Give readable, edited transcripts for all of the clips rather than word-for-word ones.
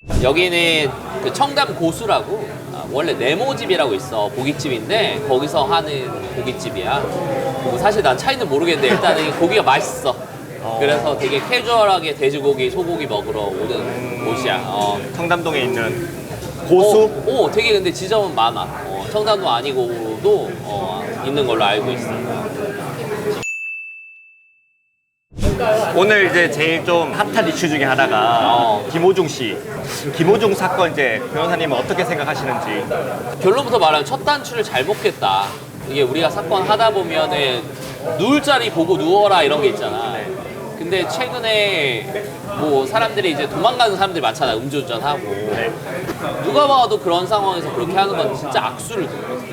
여기는 그 청담 고수라고 원래 네모집이라고 있어. 고깃집인데 거기서 하는 고깃집이야. 그리고 사실 난 차이는 모르겠는데 일단은 고기가 맛있어. 그래서 되게 캐주얼하게 돼지고기, 소고기 먹으러 오는 곳이야. 청담동에 있는 고수? 되게 근데 지점은 많아. 청담도 아니고도 있는 걸로 알고 있어. 오늘 이제 제일 좀 핫한 이슈 중에 하나가 김호중 씨. 김호중 사건 이제 변호사님은 어떻게 생각하시는지. 결론부터 말하면 첫 단추를 잘 먹겠다. 이게 우리가 사건 하다 보면은 누울 자리 보고 누워라 이런 게 있잖아. 근데 최근에 뭐 사람들이 이제 도망가는 사람들이 많잖아. 음주운전하고. 네. 누가 봐도 그런 상황에서 그렇게 하는 건 진짜 악수를 둔 거지.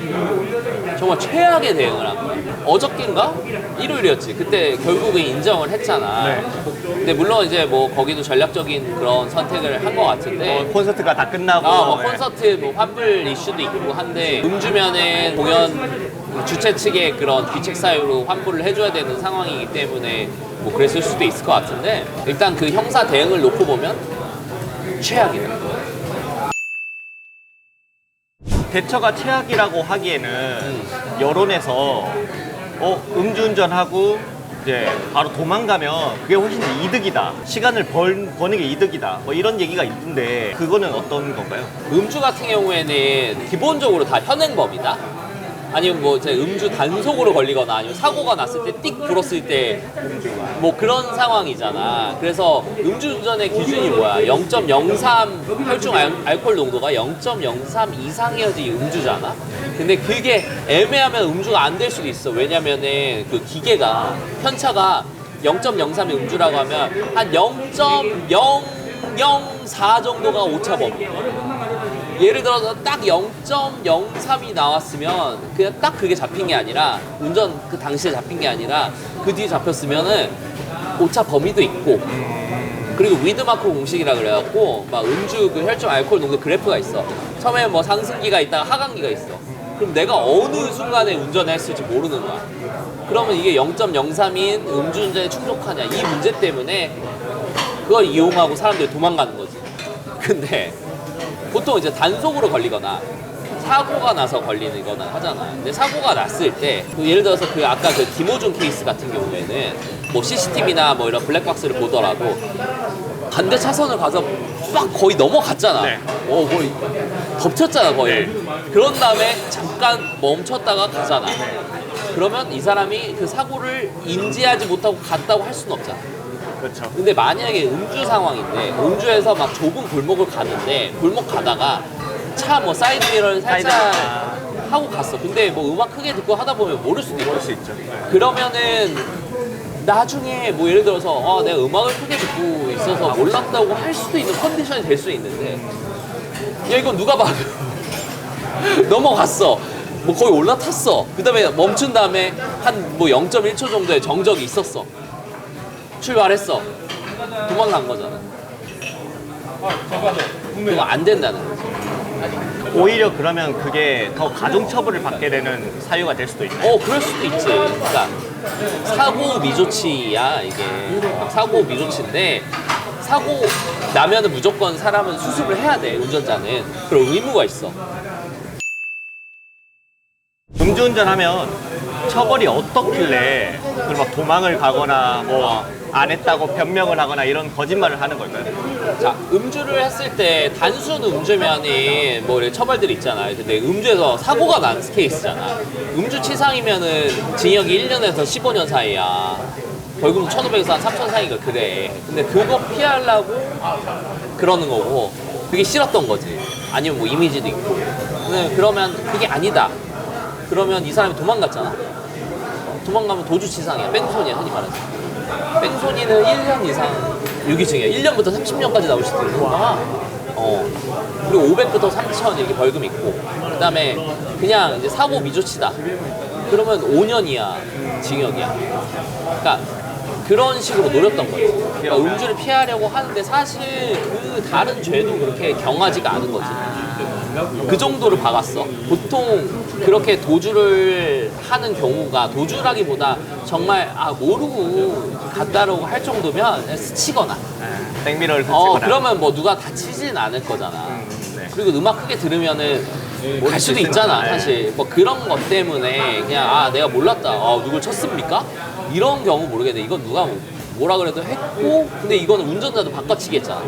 정말 최악의 대응을 한 거야. 어저께인가? 일요일이었지. 그때 결국에 인정을 했잖아. 네. 근데 물론 이제 뭐 거기도 전략적인 그런 선택을 한 것 같은데. 콘서트가 다 끝나고. 뭐 콘서트 뭐 환불 이슈도 있고 한데 음주면은 공연 주최 측의 그런 귀책 사유로 환불을 해줘야 되는 상황이기 때문에 뭐 그랬을 수도 있을 것 같은데 일단 그 형사 대응을 놓고 보면 최악이다. 대처가 최악이라고 하기에는 여론에서 음주운전하고 이제 바로 도망가면 그게 훨씬 이득이다. 시간을 버는 게 이득이다. 뭐 이런 얘기가 있는데 그거는 어떤 건가요? 음주 같은 경우에는 기본적으로 다 현행범이다. 아니면 뭐 이제 음주 단속으로 걸리거나 아니면 사고가 났을 때 띡 불었을 때 뭐 그런 상황이잖아. 그래서 음주운전의 기준이 뭐야? 0.03 혈중 알코올 농도가 0.03 이상이어야지 음주잖아. 근데 그게 애매하면 음주가 안 될 수도 있어. 왜냐면은 그 기계가 편차가 0.03이 음주라고 하면 한 0.004 정도가 오차 범위. 예를 들어서 딱 0.03이 나왔으면 그냥 딱 그게 잡힌 게 아니라 운전 그 당시에 잡힌 게 아니라 그 뒤에 잡혔으면은 오차 범위도 있고 그리고 위드마크 공식이라 그래갖고 막 음주 그 혈중 알코올 농도 그래프가 있어. 처음에 뭐 상승기가 있다가 하강기가 있어. 그럼 내가 어느 순간에 운전을 했을지 모르는 거야. 그러면 이게 0.03인 음주운전에 충족하냐 이 문제 때문에 그걸 이용하고 사람들이 도망가는 거지. 근데 보통 이제 단속으로 걸리거나 사고가 나서 걸리는 거나 하잖아. 근데 사고가 났을 때 예를 들어서 그 아까 그 김호중 케이스 같은 경우에는 뭐 CCTV나 뭐 이런 블랙박스를 보더라도 반대 차선을 가서 막 거의 넘어갔잖아. 네. 거의 덮쳤잖아 거의. 그런 다음에 잠깐 멈췄다가 가잖아. 그러면 이 사람이 그 사고를 인지하지 못하고 갔다고 할 수는 없잖아. 그렇죠. 근데 만약에 음주 상황인데 음주해서 막 좁은 골목을 가는데 골목 가다가 차 뭐 사이드 미러를 살짝 하고 갔어. 근데 뭐 음악 크게 듣고 하다 보면 모를 수도 있고. 모를 수 있죠. 그러면은 나중에 뭐 예를 들어서 내가 음악을 크게 듣고 있어서 몰랐다고 할 수도 있는 컨디션이 될 수 있는데 야 이건 누가 봐도 넘어갔어. 뭐 거의 올라탔어. 그 다음에 멈춘 다음에 한 뭐 0.1초 정도의 정적이 있었어. 출발했어. 도망간 거잖아. 그거 안 된다는 거지. 오히려 그러면 그게 더 가중처벌을 받게 되는 사유가 될 수도 있나요? 그럴 수도 있지. 그러니까 사고 미조치야 이게. 사고 미조치인데 사고 나면은 무조건 사람은 수습을 해야 돼. 운전자는. 그런 의무가 있어. 음주운전하면 처벌이 어떻길래 그걸 막 도망을 가거나 뭐 안 했다고 변명을 하거나 이런 거짓말을 하는 걸까요? 자, 음주를 했을 때 단순 음주면이 뭐 이렇게 처벌들이 있잖아요. 근데 음주에서 사고가 난 케이스잖아. 음주치상이면은 징역이 1년에서 15년 사이야. 벌금 1,500에서 한 3,000 사이가 그래. 근데 그거 피하려고 그러는 거고 그게 싫었던 거지. 아니면 뭐 이미지도 있고. 근데 그러면 그게 아니다. 그러면 이 사람이 도망갔잖아. 도망가면 도주치상이야. 뺑소니야 흔히 말해서. 뺑소니는 1년 이상 유기징역 1년부터 30년까지 나올 수도 있는 거야. 그리고 500부터 3,000 이렇게 벌금 있고 그 다음에 그냥 이제 사고 미조치다 그러면 5년이야 징역이야. 그러니까 그런 식으로 노렸던 거지. 그러니까 음주를 피하려고 하는데 사실 그 그 다른 죄도 그렇게 경하지가 않은 거지. 그 정도로 박았어. 보통 그렇게 도주를 하는 경우가 도주라기보다 정말 모르고 갔다라고 할 정도면 그냥 스치거나 생미를 스치거나. 그러면 뭐 누가 다치진 않을 거잖아. 네. 그리고 음악 크게 들으면은 갈 수도 있잖아. 네. 사실 뭐 그런 것 때문에 그냥 내가 몰랐다. 누굴 쳤습니까? 이런 경우 모르겠네. 이건 누가 뭐라 그래도 했고, 근데 이거는 운전자도 바꿔치기 했잖아.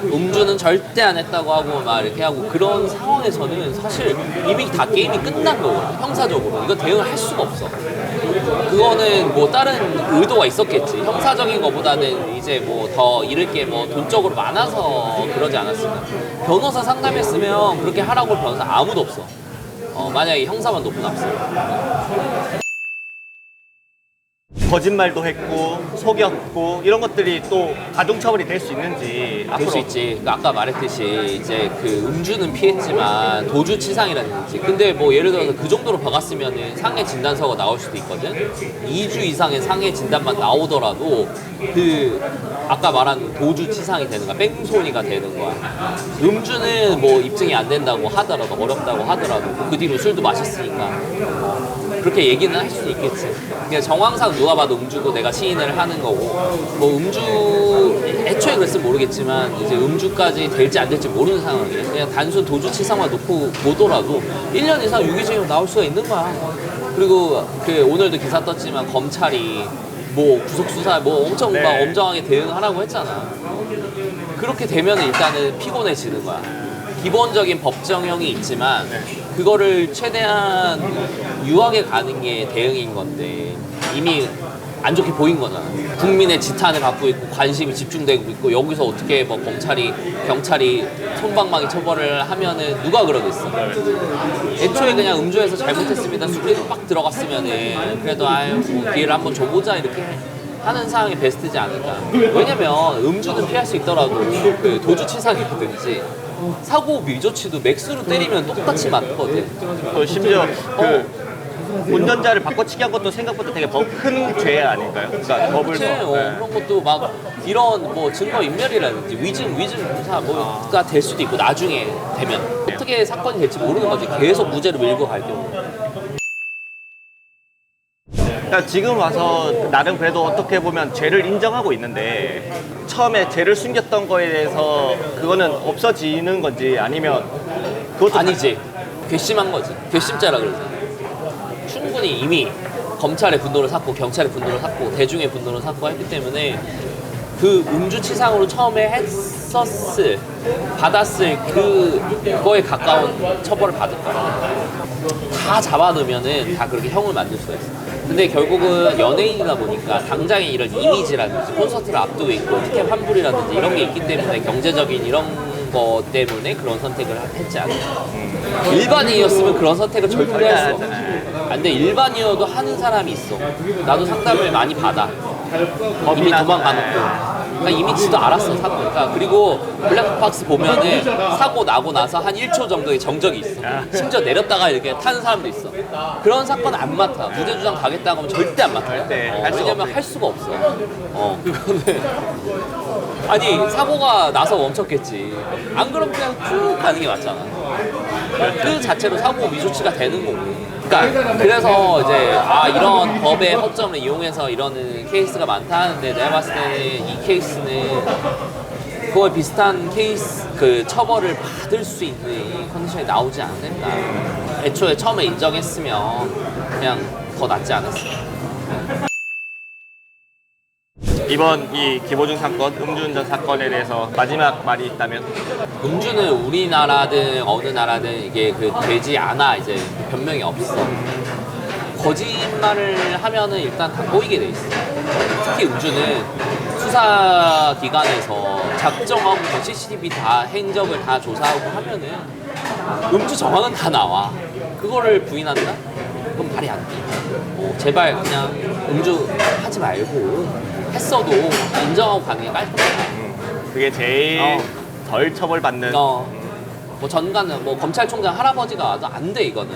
음주는 절대 안 했다고 하고 막 이렇게 하고, 그런 상황에서는 사실 이미 다 게임이 끝난 거거든. 형사적으로 이거 대응을 할 수가 없어. 그거는 뭐 다른 의도가 있었겠지. 형사적인 거보다는 이제 뭐 더 잃을 게 뭐 돈적으로 많아서 그러지 않았을까. 변호사 상담했으면 그렇게 하라고 할 변호사 아무도 없어. 만약에 형사만 높은 앞서. 거짓말도 했고 속였고 이런 것들이 또 가중처벌이 될 수 있는지 될 수 있지. 그러니까 아까 말했듯이 이제 그 음주는 피했지만 도주치상이라든지, 근데 뭐 예를 들어서 그 정도로 박았으면은 상해 진단서가 나올 수도 있거든. 2주 이상의 상해 진단만 나오더라도 그 아까 말한 도주치상이 되는 거야. 뺑소니가 되는 거야. 음주는 뭐 입증이 안 된다고 하더라도, 어렵다고 하더라도 그 뒤로 술도 마셨으니까 그렇게 얘기는 할 수 있겠지. 그냥 정황상 누가 봐도 음주고 내가 시인을 하는 거고, 뭐 음주 애초에 그랬으면 모르겠지만 이제 음주까지 될지 안 될지 모르는 상황이에요. 그냥 단순 도주치상만 놓고 보더라도 1년 이상 유기징역 나올 수가 있는 거야. 그리고 그 오늘도 기사 떴지만 검찰이 뭐 구속수사 뭐 엄청 막 엄정하게 대응하라고 했잖아. 그렇게 되면 일단은 피곤해지는 거야. 기본적인 법정형이 있지만 그거를 최대한 유하게 가는 게 대응인 건데 이미 안 좋게 보인 거잖아. 국민의 지탄을 받고 있고 관심이 집중되고 있고, 여기서 어떻게 뭐 검찰이 경찰이 솜방망이 처벌을 하면은 누가 그러겠어. 애초에 그냥 음주해서 잘못했습니다 수리로 빡 들어갔으면은 그래도 뭐 기회를 한번 줘보자 이렇게 하는 상황이 베스트지 않을까. 왜냐면 음주는 피할 수 있더라도 그 도주치상이라든지 사고 미조치도 맥스로 때리면 똑같이 맞거든. 심지어 그 운전자를 바꿔치기 한 것도 생각보다 되게 큰 죄 아닌가요? 그러니까 법을 그런 것도 막 이런 뭐 증거 인멸이라든지 위증 공사 뭐가 될 수도 있고, 나중에 되면 어떻게 사건이 될지 모르는 거지. 계속 무죄로 밀고 갈 경우. 그러니까 지금 와서 나름 그래도 어떻게 보면 죄를 인정하고 있는데, 처음에 죄를 숨겼던 거에 대해서 그거는 없어지는 건지 아니면 그것도 아니지. 괘씸한 거지. 괘씸죄라 그러잖아. 충분히 이미 검찰의 분노를 샀고 경찰의 분노를 샀고 대중의 분노를 샀고 했기 때문에 그 음주치상으로 처음에 받았을 그거에 가까운 처벌을 받을 거야. 다 잡아놓으면은 다 그렇게 형을 만들 수가 있어. 근데 결국은 연예인이다 보니까 당장에 이런 이미지라든지 콘서트를 앞두고 있고 티켓 환불이라든지 이런 게 있기 때문에 경제적인 이런 거 때문에 그런 선택을 했지 않을까. 일반인이었으면 그런 선택을 절대 할 수 없어. 근데 일반이어도 하는 사람이 있어. 나도 상담을 많이 받아. 이미 도망가놓고. 그러니까 이미 지도 알았어, 사고니까. 그리고 블랙박스 보면은 사고 나고 나서 한 1초 정도의 정적이 있어. 심지어 내렸다가 이렇게 타는 사람도 있어. 그런 사건 안 맡아. 무죄주장 가겠다고 하면 절대 안 맡아. 왜냐면 할 수가 없어. 그거는. 아니, 사고가 나서 멈췄겠지. 안 그러면 그냥 쭉 가는 게 맞잖아. 그 자체로 사고 미조치가 되는 거고. 그러니까 그래서 이제 이런 법의 허점을 이용해서 이러는 케이스가 많다 하는데, 내가 봤을 때는 이 케이스는 그거에 비슷한 케이스, 그 처벌을 받을 수 있는 컨디션이 나오지 않을까. 애초에 처음에 인정했으면 그냥 더 낫지 않았을까. 이번 이 김호중 사건, 음주운전 사건에 대해서 마지막 말이 있다면? 음주는 우리나라든 어느 나라든 이게 되지 않아. 이제 변명이 없어. 거짓말을 하면은 일단 다 꼬이게 돼 있어. 특히 음주는 수사기관에서 작정하고 CCTV 다 행적을 다 조사하고 하면은 음주 정황은 다 나와. 그거를 부인한다? 그건 말이 안 돼. 제발 그냥 음주 하지 말고, 했어도 인정하고 가는 게 깔끔해. 그게 제일 덜 처벌받는. 뭐 전가는 뭐 검찰총장 할아버지가 와도 안 돼, 이거는.